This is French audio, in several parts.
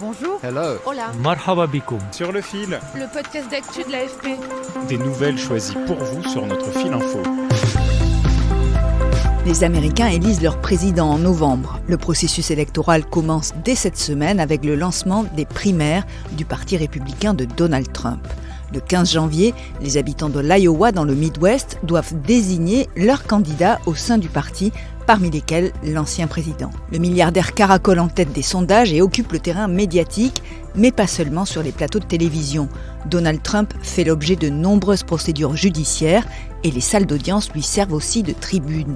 Bonjour. Hello. Hola. Marhaba bikoum. Sur le fil, Le podcast d'actu de l'AFP. des nouvelles choisies pour vous sur notre fil info. Les Américains élisent leur président en novembre. Le processus électoral commence dès cette semaine avec le lancement des primaires du Parti républicain de Donald Trump. Le 15 janvier, les habitants de l'Iowa dans le Midwest doivent désigner leur candidat au sein du parti, parmi lesquels l'ancien président. Le milliardaire caracole en tête des sondages et occupe le terrain médiatique, mais pas seulement sur les plateaux de télévision. Donald Trump fait l'objet de nombreuses procédures judiciaires et les salles d'audience lui servent aussi de tribune.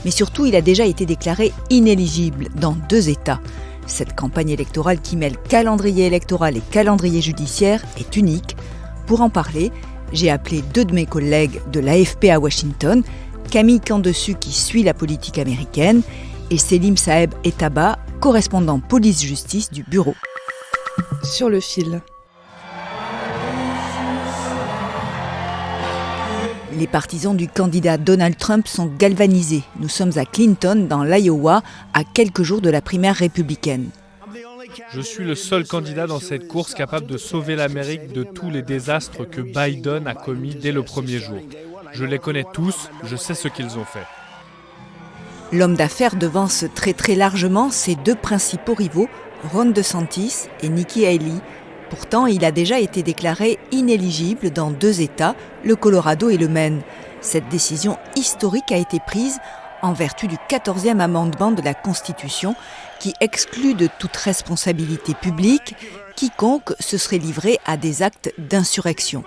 Mais surtout, il a déjà été déclaré inéligible dans 2 États. Cette campagne électorale qui mêle calendrier électoral et calendrier judiciaire est unique. Pour en parler, j'ai appelé 2 de mes collègues de l'AFP à Washington, Camille Candesu qui suit la politique américaine et Selim Saeb Ettaba, correspondant police-justice du bureau. Sur le fil. Les partisans du candidat Donald Trump sont galvanisés. Nous sommes à Clinton, dans l'Iowa, à quelques jours de la primaire républicaine. Je suis le seul candidat dans cette course capable de sauver l'Amérique de tous les désastres que Biden a commis dès le premier jour. Je les connais tous, je sais ce qu'ils ont fait. L'homme d'affaires devance très largement ses 2 principaux rivaux, Ron DeSantis et Nikki Haley. Pourtant, il a déjà été déclaré inéligible dans 2 États, le Colorado et le Maine. Cette décision historique a été prise en vertu du 14e amendement de la Constitution qui exclut de toute responsabilité publique quiconque se serait livré à des actes d'insurrection.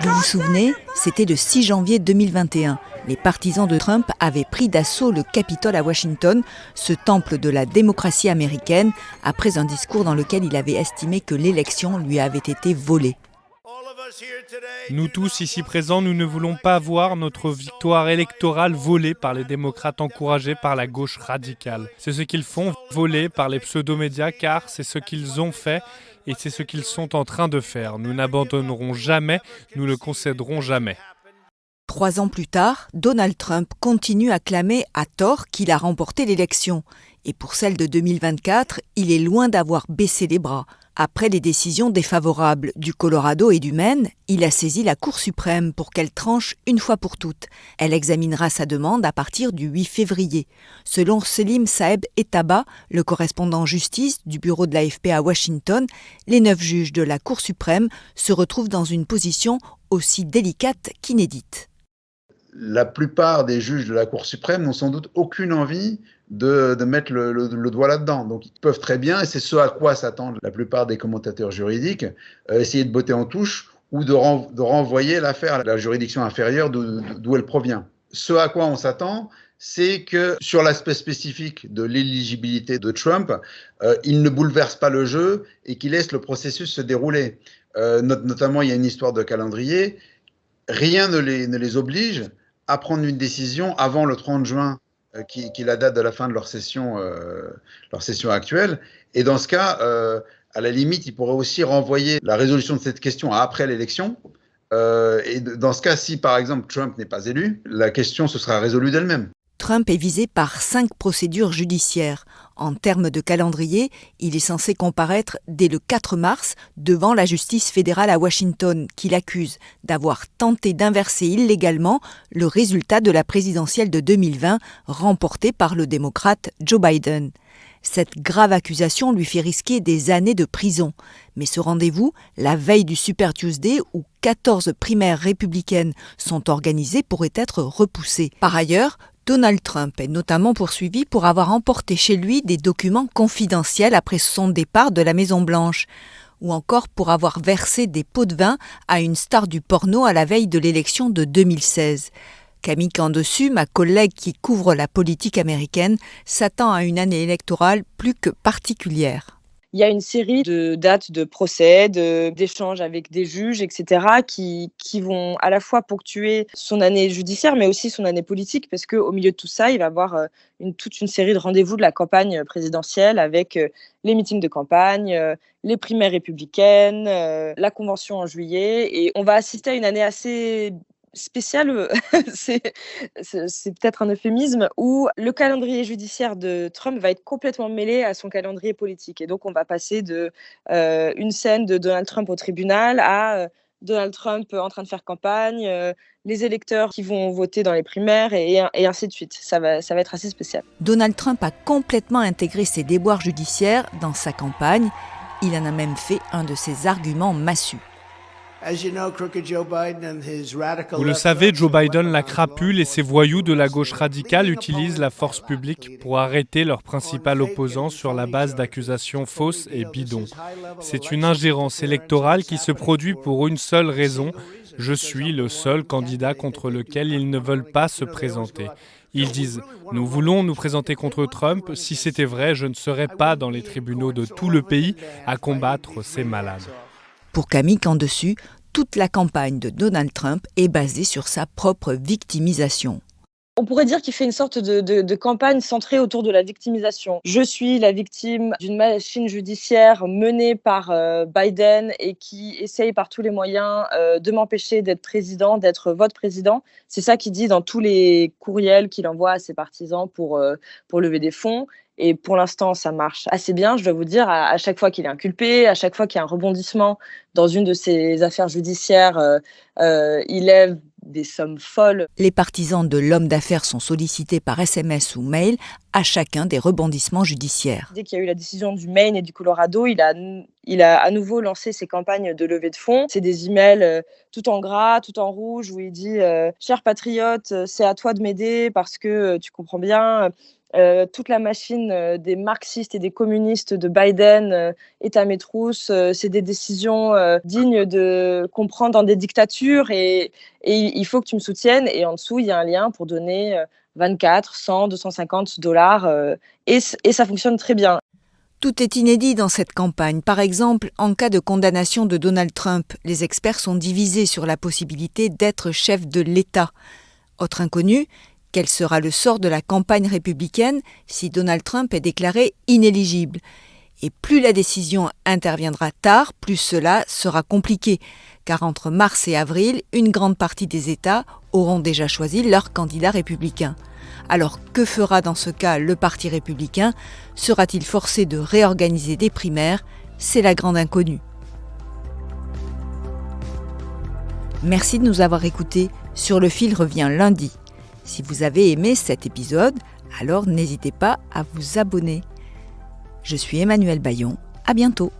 Vous vous souvenez, c'était le 6 janvier 2021. Les partisans de Trump avaient pris d'assaut le Capitole à Washington, ce temple de la démocratie américaine, après un discours dans lequel il avait estimé que l'élection lui avait été volée. Nous tous ici présents, nous ne voulons pas voir notre victoire électorale volée par les démocrates encouragés par la gauche radicale. C'est ce qu'ils font, voler par les pseudo-médias, car c'est ce qu'ils ont fait et c'est ce qu'ils sont en train de faire. Nous n'abandonnerons jamais, nous ne concéderons jamais. 3 ans plus tard, Donald Trump continue à clamer à tort qu'il a remporté l'élection. Et pour celle de 2024, il est loin d'avoir baissé les bras. Après les décisions défavorables du Colorado et du Maine, il a saisi la Cour suprême pour qu'elle tranche une fois pour toutes. Elle examinera sa demande à partir du 8 février. Selon Selim Saeb Ettaba, le correspondant justice du bureau de l'AFP à Washington, les 9 juges de la Cour suprême se retrouvent dans une position aussi délicate qu'inédite. La plupart des juges de la Cour suprême n'ont sans doute aucune envie de mettre le doigt là-dedans. Donc ils peuvent très bien, et c'est ce à quoi s'attendent la plupart des commentateurs juridiques, essayer de botter en touche ou de renvoyer l'affaire à la juridiction inférieure d'où elle provient. Ce à quoi on s'attend, c'est que sur l'aspect spécifique de l'éligibilité de Trump, il ne bouleverse pas le jeu et qu'il laisse le processus se dérouler. Notamment, il y a une histoire de calendrier. Rien ne les oblige à prendre une décision avant le 30 juin, qui est la date de la fin de leur session actuelle. Et dans ce cas, à la limite, ils pourraient aussi renvoyer la résolution de cette question à après l'élection. Et dans ce cas, si par exemple Trump n'est pas élu, la question se sera résolue d'elle-même. Trump est visé par 5 procédures judiciaires. En termes de calendrier, il est censé comparaître dès le 4 mars devant la justice fédérale à Washington, qui l'accuse d'avoir tenté d'inverser illégalement le résultat de la présidentielle de 2020 remportée par le démocrate Joe Biden. Cette grave accusation lui fait risquer des années de prison. Mais ce rendez-vous, la veille du Super Tuesday, où 14 primaires républicaines sont organisées, pourrait être repoussé. Par ailleurs, Donald Trump est notamment poursuivi pour avoir emporté chez lui des documents confidentiels après son départ de la Maison-Blanche, ou encore pour avoir versé des pots de vin à une star du porno à la veille de l'élection de 2016. Camille Candesu, ma collègue qui couvre la politique américaine, s'attend à une année électorale plus que particulière. Il y a une série de dates de procès, d'échanges avec des juges, etc., qui vont à la fois ponctuer son année judiciaire, mais aussi son année politique, parce qu'au milieu de tout ça, il va y avoir toute une série de rendez-vous de la campagne présidentielle avec les meetings de campagne, les primaires républicaines, la convention en juillet. Et on va assister à une année assez spécial, c'est peut-être un euphémisme, où le calendrier judiciaire de Trump va être complètement mêlé à son calendrier politique. Et donc, on va passer de une scène de Donald Trump au tribunal à Donald Trump en train de faire campagne, les électeurs qui vont voter dans les primaires et ainsi de suite. Ça va être assez spécial. Donald Trump a complètement intégré ses déboires judiciaires dans sa campagne. Il en a même fait un de ses arguments massus. Vous le savez, Joe Biden, la crapule et ses voyous de la gauche radicale utilisent la force publique pour arrêter leur principal opposant sur la base d'accusations fausses et bidons. C'est une ingérence électorale qui se produit pour une seule raison. Je suis le seul candidat contre lequel ils ne veulent pas se présenter. Ils disent « Nous voulons nous présenter contre Trump. Si c'était vrai, je ne serais pas dans les tribunaux de tout le pays à combattre ces malades. » Pour Camille Camdessus, toute la campagne de Donald Trump est basée sur sa propre victimisation. On pourrait dire qu'il fait une sorte de campagne centrée autour de la victimisation. Je suis la victime d'une machine judiciaire menée par Biden et qui essaye par tous les moyens de m'empêcher d'être président, d'être votre président. C'est ça qu'il dit dans tous les courriels qu'il envoie à ses partisans pour lever des fonds. Et pour l'instant, ça marche assez bien, je dois vous dire. À chaque fois qu'il est inculpé, à chaque fois qu'il y a un rebondissement dans une de ses affaires judiciaires, il lève des sommes folles. Les partisans de l'homme d'affaires sont sollicités par SMS ou mail à chacun des rebondissements judiciaires. Dès qu'il y a eu la décision du Maine et du Colorado, il a à nouveau lancé ses campagnes de levée de fonds. C'est des emails tout en gras, tout en rouge, où il dit « Cher patriote, c'est à toi de m'aider parce que tu comprends bien, toute la machine des marxistes et des communistes de Biden est à mes trousses. C'est des décisions dignes de comprendre dans des dictatures et il faut que tu me soutiennes. » Et en dessous, il y a un lien pour donner 24, 100, 250 dollars et ça fonctionne très bien. Tout est inédit dans cette campagne. Par exemple, en cas de condamnation de Donald Trump, les experts sont divisés sur la possibilité d'être chef de l'État. Autre inconnu, quel sera le sort de la campagne républicaine si Donald Trump est déclaré inéligible ? Et plus la décision interviendra tard, plus cela sera compliqué, car entre mars et avril, une grande partie des États auront déjà choisi leur candidat républicain. Alors que fera dans ce cas le Parti républicain ? Sera-t-il forcé de réorganiser des primaires ? C'est la grande inconnue. Merci de nous avoir écoutés. Sur le fil revient lundi. Si vous avez aimé cet épisode, alors n'hésitez pas à vous abonner. Je suis Emmanuelle Bayon, à bientôt.